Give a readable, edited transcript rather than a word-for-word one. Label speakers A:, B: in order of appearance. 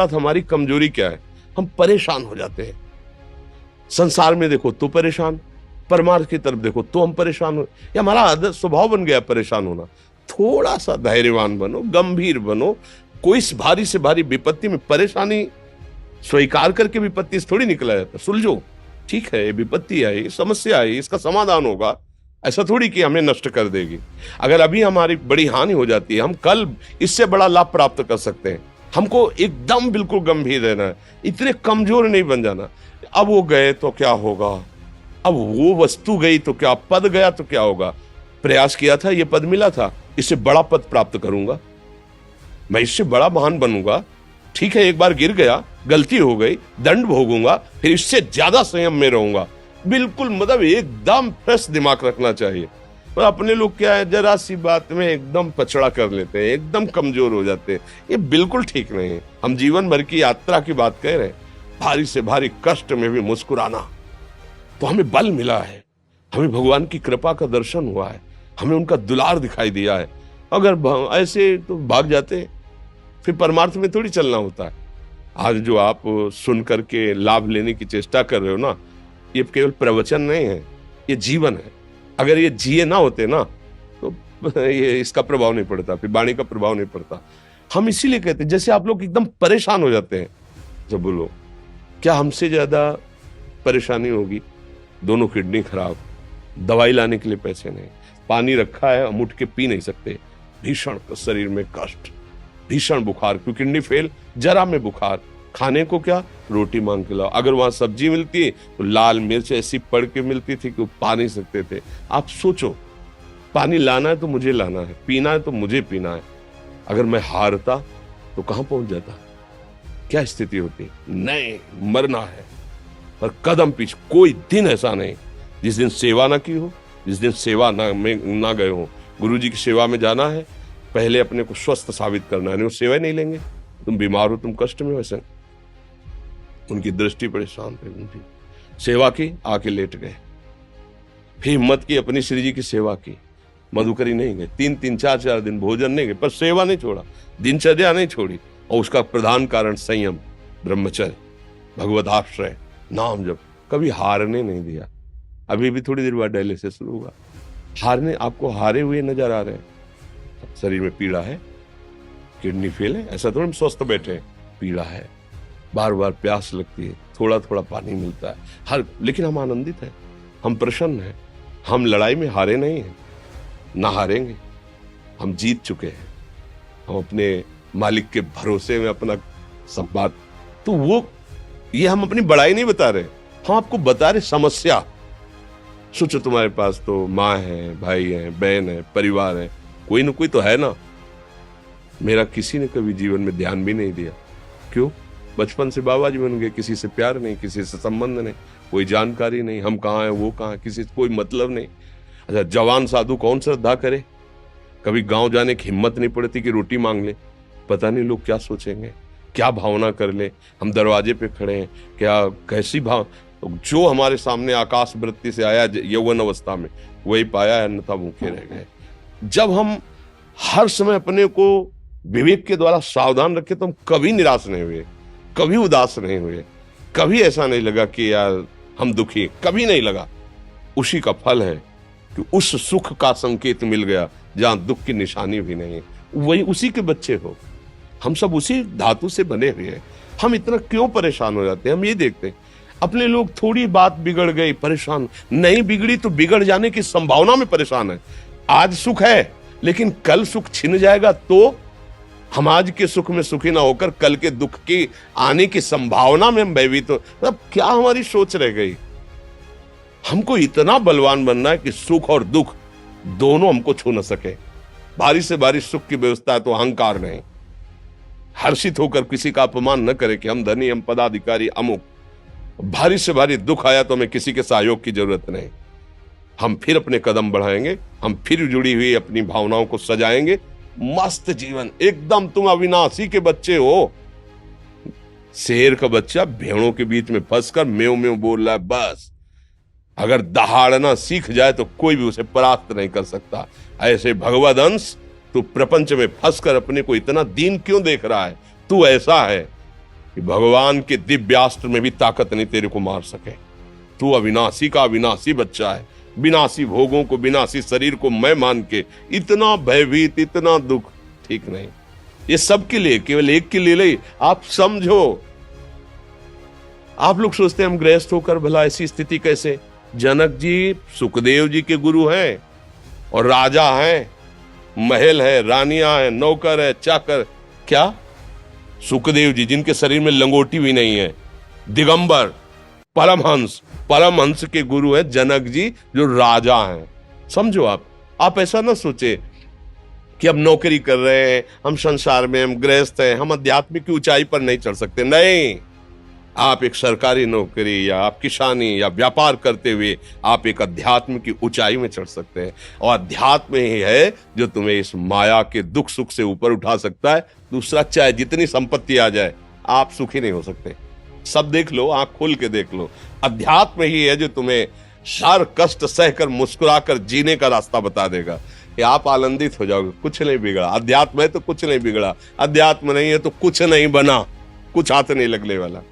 A: साथ हमारी कमजोरी क्या है, हम परेशान हो जाते हैं। संसार में देखो तो परेशान, परमार्थ की तरफ देखो तो हम परेशान हो, ये हमारा आदत स्वभाव बन गया परेशान होना। थोड़ा सा धैर्यवान बनो, गंभीर बनो। कोई इस भारी से भारी विपत्ति में परेशानी स्वीकार करके विपत्ति से थोड़ी निकला जाता। सुलझो, ठीक है विपत्ति आई, समस्या आई, इसका समाधान होगा, ऐसा थोड़ी कि हमें नष्ट कर देगी। अगर अभी हमारी बड़ी हानि हो जाती है, हम कल इससे बड़ा लाभ प्राप्त कर सकते हैं। हमको एकदम बिल्कुल गंभीर रहना है, इतने कमजोर नहीं बन जाना। अब वो गए तो क्या होगा, अब वो वस्तु गई तो क्या, पद गया तो क्या होगा। प्रयास किया था, ये पद मिला था, इससे बड़ा पद प्राप्त करूंगा, मैं इससे बड़ा महान बनूंगा। ठीक है, एक बार गिर गया, गलती हो गई, दंड भोगूंगा, फिर इससे ज्यादा संयम में रहूंगा। बिल्कुल मतलब एकदम फ्रेश दिमाग रखना चाहिए। पर अपने लोग क्या है, जरा सी बात में एकदम पचड़ा कर लेते हैं, एकदम कमजोर हो जाते हैं। ये बिल्कुल ठीक नहीं है। हम जीवन भर की यात्रा की बात कह रहे हैं, भारी से भारी कष्ट में भी मुस्कुराना, तो हमें बल मिला है, हमें भगवान की कृपा का दर्शन हुआ है, हमें उनका दुलार दिखाई दिया है। अगर ऐसे तो भाग जाते, फिर परमार्थ में थोड़ी चलना होता है। आज जो आप सुन करके लाभ लेने की चेष्टा कर रहे हो ना, ये केवल प्रवचन नहीं है, ये जीवन है। अगर ये जिए ना होते ना तो ये इसका प्रभाव नहीं पड़ता, फिर वाणी का प्रभाव नहीं पड़ता। हम इसीलिए कहते हैं, जैसे आप लोग एकदम परेशान हो जाते हैं जब बोलो, क्या हमसे ज्यादा परेशानी होगी? दोनों किडनी खराब, दवाई लाने के लिए पैसे नहीं, पानी रखा है हम उठ के पी नहीं सकते, भीषण शरीर में कष्ट, भीषण बुखार, क्योंकि किडनी फेल, जरा में बुखार, खाने को क्या, रोटी मांग के लाओ। अगर वहां सब्जी मिलती है तो लाल मिर्च ऐसी पड़ के मिलती थी कि वो पा नहीं सकते थे। आप सोचो, पानी लाना है तो मुझे लाना है, पीना है तो मुझे पीना है। अगर मैं हारता तो कहां पहुंच जाता, क्या स्थिति होती? नहीं, मरना है। पर कदम पीछे, कोई दिन ऐसा नहीं जिस दिन सेवा ना की हो, जिस दिन सेवा ना गए हो। गुरु जी की सेवा में जाना है, पहले अपने को स्वस्थ साबित करना है, नहीं वो सेवा नहीं लेंगे। तुम बीमार हो, तुम कष्ट में हो, ऐसे उनकी दृष्टि परेशान थे, उनकी सेवा की, आके लेट गए। फिर हिम्मत की, अपनी श्री जी की सेवा की, मधुकरी नहीं गए, 3-3 4-4 दिन भोजन नहीं गए, पर सेवा नहीं छोड़ा, दिनचर्या नहीं छोड़ी। और उसका प्रधान कारण संयम, ब्रह्मचर्य, भगवत आश्रय, नाम जप, कभी हारने नहीं दिया। अभी भी थोड़ी देर बाद डायलिसिस शुरू होगा, हारने, आपको हारे हुए नजर आ रहे हैं। शरीर में पीड़ा है, किडनी फेल है, ऐसा थोड़ा हम स्वस्थ बैठे हैं, पीड़ा है, बार बार प्यास लगती है, थोड़ा थोड़ा पानी मिलता है हर, लेकिन हम आनंदित हैं, हम प्रसन्न हैं। हम लड़ाई में हारे नहीं हैं, ना हारेंगे, हम जीत चुके हैं। हम अपने मालिक के भरोसे में अपना सब बात, तो वो ये हम अपनी बड़ाई नहीं बता रहे, हम आपको बता रहे समस्या। सोचो, तुम्हारे पास तो माँ है, भाई है, बहन है, परिवार है, कोई ना कोई तो है ना। मेरा किसी ने कभी जीवन में ध्यान भी नहीं दिया, क्यों? बचपन से बाबा जी बन गए, किसी से प्यार नहीं, किसी से संबंध नहीं, कोई जानकारी नहीं, हम कहाँ हैं वो कहाँ, किसी से कोई मतलब नहीं। अच्छा, जवान साधु कौन श्रद्धा करे? कभी गांव जाने की हिम्मत नहीं पड़ती कि रोटी मांग ले, पता नहीं लोग क्या सोचेंगे, क्या भावना कर ले। हम दरवाजे पे खड़े हैं, क्या कैसी भाव, तो जो हमारे सामने आकाश वृत्ति से आया यौवन अवस्था में, वही पाया, अन्यथा भूखे रह गए। जब हम हर समय अपने को विवेक के द्वारा सावधान रखे तो हम कभी निराश नहीं हुए, कभी उदास नहीं हुए, कभी ऐसा नहीं लगा कि यार हम दुखी, कभी नहीं लगा। उसी का फल है कि उस सुख का संकेत मिल गया जहां दुख की निशानी भी नहीं है, वही उसी के बच्चे हो। हम सब उसी धातु से बने हुए हैं। हम इतना क्यों परेशान हो जाते हैं? हम ये देखते हैं अपने लोग, थोड़ी बात बिगड़ गई परेशान, नहीं बिगड़ी तो बिगड़ जाने की संभावना में परेशान है। आज सुख है लेकिन कल सुख छिन जाएगा, तो हम आज के सुख में सुखी ना होकर कल के दुख की आने की संभावना में हम भयभीत हो। मतलब क्या हमारी सोच रह गई? हमको इतना बलवान बनना है कि सुख और दुख दोनों हमको छू न सके। भारी से भारी सुख की व्यवस्था है तो अहंकार नहीं, हर्षित होकर किसी का अपमान न करे कि हम धनी, हम पदाधिकारी, अमुक। भारी से भारी दुख आया तो हमें किसी के सहयोग की जरूरत नहीं, हम फिर अपने कदम बढ़ाएंगे, हम फिर जुड़ी हुई अपनी भावनाओं को सजाएंगे। मस्त जीवन एकदम। तुम अविनाशी के बच्चे हो। शेर का बच्चा भेड़ों के बीच में फंसकर म्यों म्यों बोल रहा है, बस अगर दहाड़ना सीख जाए तो कोई भी उसे परास्त नहीं कर सकता। ऐसे भगवद अंश, तू प्रपंच में फंसकर अपने को इतना दीन क्यों देख रहा है? तू ऐसा है, कि भगवान के दिव्यास्त्र में भी ताकत नहीं तेरे को मार सके। तू अविनाशी का अविनाशी बच्चा है। विनाशी भोगों को, विनाशी शरीर को मैं मान के इतना भयभीत, इतना दुख ठीक नहीं। ये सबके लिए, केवल एक के लिए नहीं। आप समझो, आप लोग सोचते हैं हम गृहस्थ होकर भला ऐसी स्थिति कैसे। जनक जी सुखदेव जी के गुरु हैं और राजा हैं, महल है, रानियां हैं, नौकर है, चाकर। क्या सुखदेव जी जिनके शरीर में लंगोटी भी नहीं है, दिगंबर, परमहंस, परमहंस के गुरु हैं जनक जी जो राजा हैं। समझो, आप ऐसा ना सोचे कि हम नौकरी कर रहे हैं, हम संसार में, हम गृहस्थ हैं, हम आध्यात्मिक की ऊंचाई पर नहीं चढ़ सकते। नहीं, आप एक सरकारी नौकरी या आप किसानी या व्यापार करते हुए आप एक अध्यात्म की ऊंचाई में चढ़ सकते हैं। और अध्यात्म ही है जो तुम्हें इस माया के दुख सुख से ऊपर उठा सकता है। दूसरा, चाहे जितनी संपत्ति आ जाए, आप सुखी नहीं हो सकते। सब देख लो, आंख खोल के देख लो। अध्यात्म ही है जो तुम्हें हर कष्ट सहकर मुस्कुराकर जीने का रास्ता बता देगा कि आप आनंदित हो जाओगे। कुछ नहीं बिगड़ा। अध्यात्म है तो कुछ नहीं बिगड़ा, अध्यात्म नहीं है तो कुछ नहीं बना, कुछ हाथ नहीं लगने वाला।